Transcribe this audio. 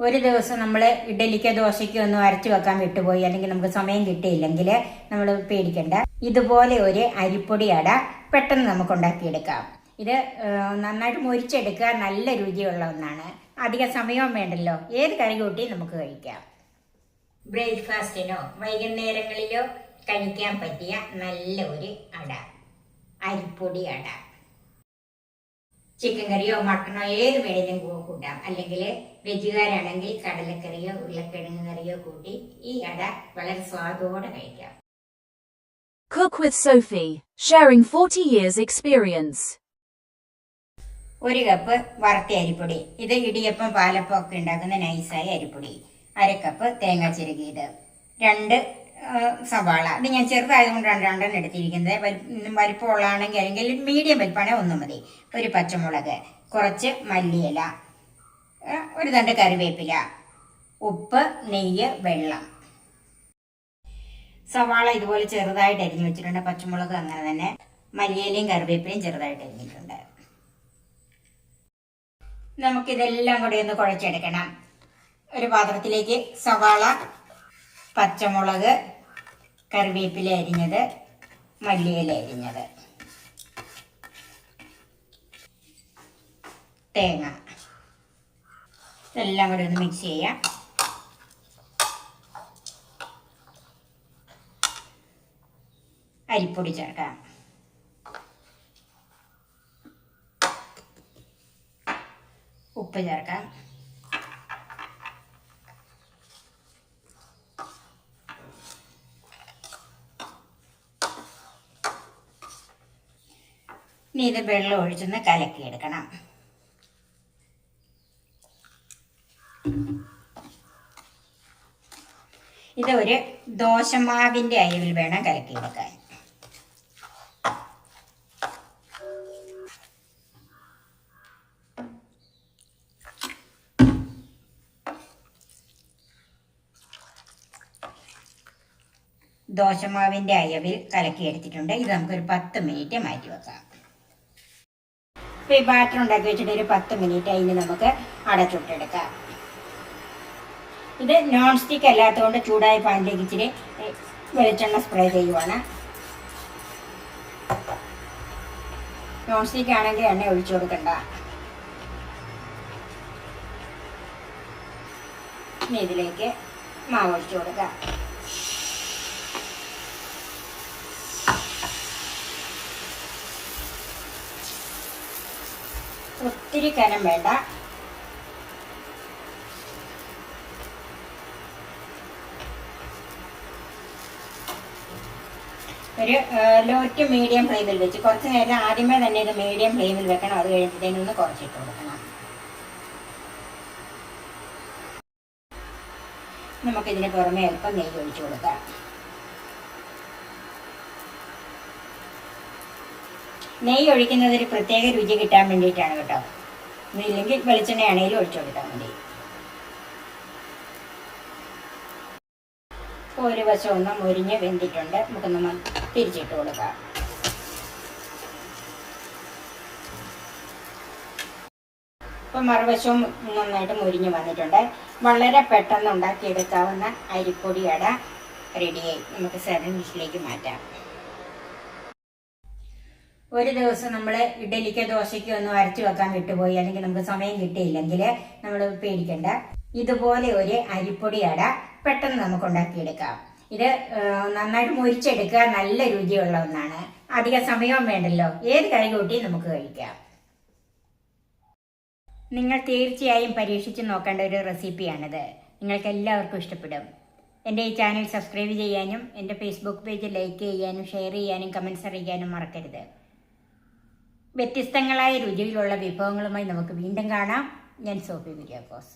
ഒരു ദിവസം നമ്മൾ ഇഡലിക്കോ ദോശയ്ക്കോ ഒന്നും അരച്ചു വെക്കാൻ വിട്ടുപോയി, അല്ലെങ്കിൽ നമുക്ക് സമയം കിട്ടിയില്ലെങ്കിൽ നമ്മൾ പേടിക്കണ്ട. ഇതുപോലെ ഒരു അരിപ്പൊടി അട പെട്ടെന്ന് നമുക്ക് ഉണ്ടാക്കിയെടുക്കാം. ഇത് നന്നായിട്ട് മൊരിച്ചെടുക്കുക, നല്ല രുചിയുള്ള ഒന്നാണ്. അധിക സമയവും വേണ്ടല്ലോ, ഏത് കറി കൂട്ടി നമുക്ക് കഴിക്കാം. ബ്രേക്ക്ഫാസ്റ്റിനോ വൈകുന്നേരങ്ങളിലോ കഴിക്കാൻ പറ്റിയ നല്ല ഒരു അട, അരിപ്പൊടി അട. ചിക്കൻ കറിയോ മട്ടണോ ഏത് വേണേലും കൂട്ടാം. അല്ലെങ്കിൽ വെജുകാരാണെങ്കിൽ കടലക്കറിയോ ഉരുളക്കിഴങ്ങ് കറിയോ കൂട്ടി ഈ അട വളരെ സ്വാദോടെ കഴിക്കാം. Cook with Sophie, sharing 40 years experience. 1 cup വറുത്ത അരിപ്പൊടി. ഇത് ഇടിയപ്പം പാലപ്പം ഒക്കെ ഉണ്ടാക്കുന്ന നൈസായ അരിപ്പൊടി. 1/2 കപ്പ് തേങ്ങ ചിരകിയത്. 2 സവാള. ഇത് ഞാൻ ചെറുതായതുകൊണ്ടാണ് 2 എടുത്തിരിക്കുന്നത്. വലിപ്പമുള്ളതാണെങ്കിൽ അല്ലെങ്കിൽ മീഡിയം വലിപ്പമാണെങ്കിൽ 1 മതി. 1 പച്ചമുളക്, കുറച്ച് മല്ലിയില, 1 തണ്ട് കറിവേപ്പില, ഉപ്പ്, നെയ്യ്, വെള്ളം. സവാള ഇതുപോലെ ചെറുതായിട്ട് അരിഞ്ഞു വെച്ചിട്ടുണ്ട്. പച്ചമുളക് അങ്ങനെ തന്നെ. മല്ലിയിലയും കറിവേപ്പിലയും ചെറുതായിട്ട് അരിഞ്ഞിട്ടുണ്ട്. നമുക്കിതെല്ലാം കൂടി ഒന്ന് കുഴച്ചെടുക്കണം. ഒരു പാത്രത്തിലേക്ക് സവാള, പച്ചമുളക്, കറിവേപ്പില അരിഞ്ഞത്, മല്ലിയില അരിഞ്ഞത്, തേങ്ങ, ഇതെല്ലാം കൂടി ഒന്ന് മിക്സ് ചെയ്യാം. അരിപ്പൊടി ചേർക്കാം. ഉപ്പ് ചേർക്കാം. ഇനി ഇത് വെള്ളം ഒഴിച്ചൊന്ന് കലക്കിയെടുക്കണം. ഇത് ഒരു ദോശമാവിൻ്റെ അരിവിൽ വേണം കലക്കിയെടുക്കാൻ. ദോശമാവിൻ്റെ അയവിൽ കലക്കിയെടുത്തിട്ടുണ്ട്. ഇത് നമുക്കൊരു 10 മിനിറ്റ് മാറ്റി വെക്കാം. ഇപ്പോൾ ഈ ബാറ്റർ ഉണ്ടാക്കി വെച്ചിട്ട് ഒരു 10 മിനിറ്റ് അതിന് നമുക്ക് അടച്ചുട്ടെടുക്കാം. ഇത് നോൺ സ്റ്റിക്ക് അല്ലാത്തതുകൊണ്ട് ചൂടായ പാനിലേക്ക് ഇച്ചിരി വെളിച്ചെണ്ണ സ്പ്രേ ചെയ്യുവാണ്. നോൺ സ്റ്റിക്ക് ആണെങ്കിൽ എണ്ണ ഒഴിച്ചു കൊടുക്കണ്ട. ഇനി ഇതിലേക്ക് മാവ് ഒഴിച്ചു കൊടുക്കാം. ഒത്തിരി കനം വേണ്ട. ഒരു ലോ ടു മീഡിയം ഫ്ലെയിമിൽ വെച്ച് കുറച്ച് നേരം ആദ്യമേ തന്നെ ഇത് മീഡിയം ഫ്ലെയിമിൽ വെക്കണം. അത് കഴിയുമ്പോഴത്തേനൊന്ന് കുറച്ചിട്ട് കൊടുക്കണം. നമുക്കിതിന് പുറമെ അല്പം നെയ്യ് ഒഴിച്ചു കൊടുക്കാം. നെയ്യ് ഒഴിക്കുന്നത് ഒരു പ്രത്യേക രുചി കിട്ടാൻ വേണ്ടിയിട്ടാണ് കേട്ടോ. ഇല്ലെങ്കിൽ വെളിച്ചെണ്ണയാണെങ്കിലും ഒഴിച്ചു കൊടുത്താൽ മതി. ഒരു വശം ഒന്ന് മുരിഞ്ഞ് വെന്തിട്ടുണ്ട്. നമുക്കൊന്ന് തിരിച്ചിട്ട് കൊടുക്കാം. ഇപ്പം മറുവശവും നന്നായിട്ട് മുരിഞ്ഞ് വന്നിട്ടുണ്ട്. വളരെ പെട്ടെന്ന് ഉണ്ടാക്കിയെടുക്കാവുന്ന അരിപ്പൊടി അട റെഡിയായി. നമുക്ക് സെർവിംഗ് ഡിഷിലേക്ക് മാറ്റാം. ഒരു ദിവസം നമ്മൾ ഇഡലിക്കോ ദോശയ്ക്കോ ഒന്നും അരച്ചു വെക്കാൻ വിട്ടുപോയി, അല്ലെങ്കിൽ നമുക്ക് സമയം കിട്ടിയില്ലെങ്കിൽ നമ്മൾ പേടിക്കണ്ട. ഇതുപോലെ ഒരു അരിപ്പൊടി അട പെട്ടെന്ന് നമുക്ക് ഉണ്ടാക്കിയെടുക്കാം. ഇത് നന്നായിട്ട് മൊരിച്ചെടുക്കുക, നല്ല രുചിയുള്ള ഒന്നാണ്. അധിക സമയവും വേണ്ടല്ലോ, ഏത് കറി കൂട്ടി നമുക്ക് കഴിക്കാം. നിങ്ങൾ തീർച്ചയായും പരീക്ഷിച്ച് നോക്കേണ്ട ഒരു റെസിപ്പിയാണിത്. നിങ്ങൾക്ക് എല്ലാവർക്കും ഇഷ്ടപ്പെടും. എൻ്റെ ഈ ചാനൽ സബ്സ്ക്രൈബ് ചെയ്യാനും എൻ്റെ ഫേസ്ബുക്ക് പേജ് ലൈക്ക് ചെയ്യാനും ഷെയർ ചെയ്യാനും കമൻറ്റ്സ് അറിയിക്കാനും മറക്കരുത്. വ്യത്യസ്തങ്ങളായ രുചിയിലുള്ള വിഭവങ്ങളുമായി നമുക്ക് വീണ്ടും കാണാം. ഞാൻ സോഫി കുര്യാക്കോസ്.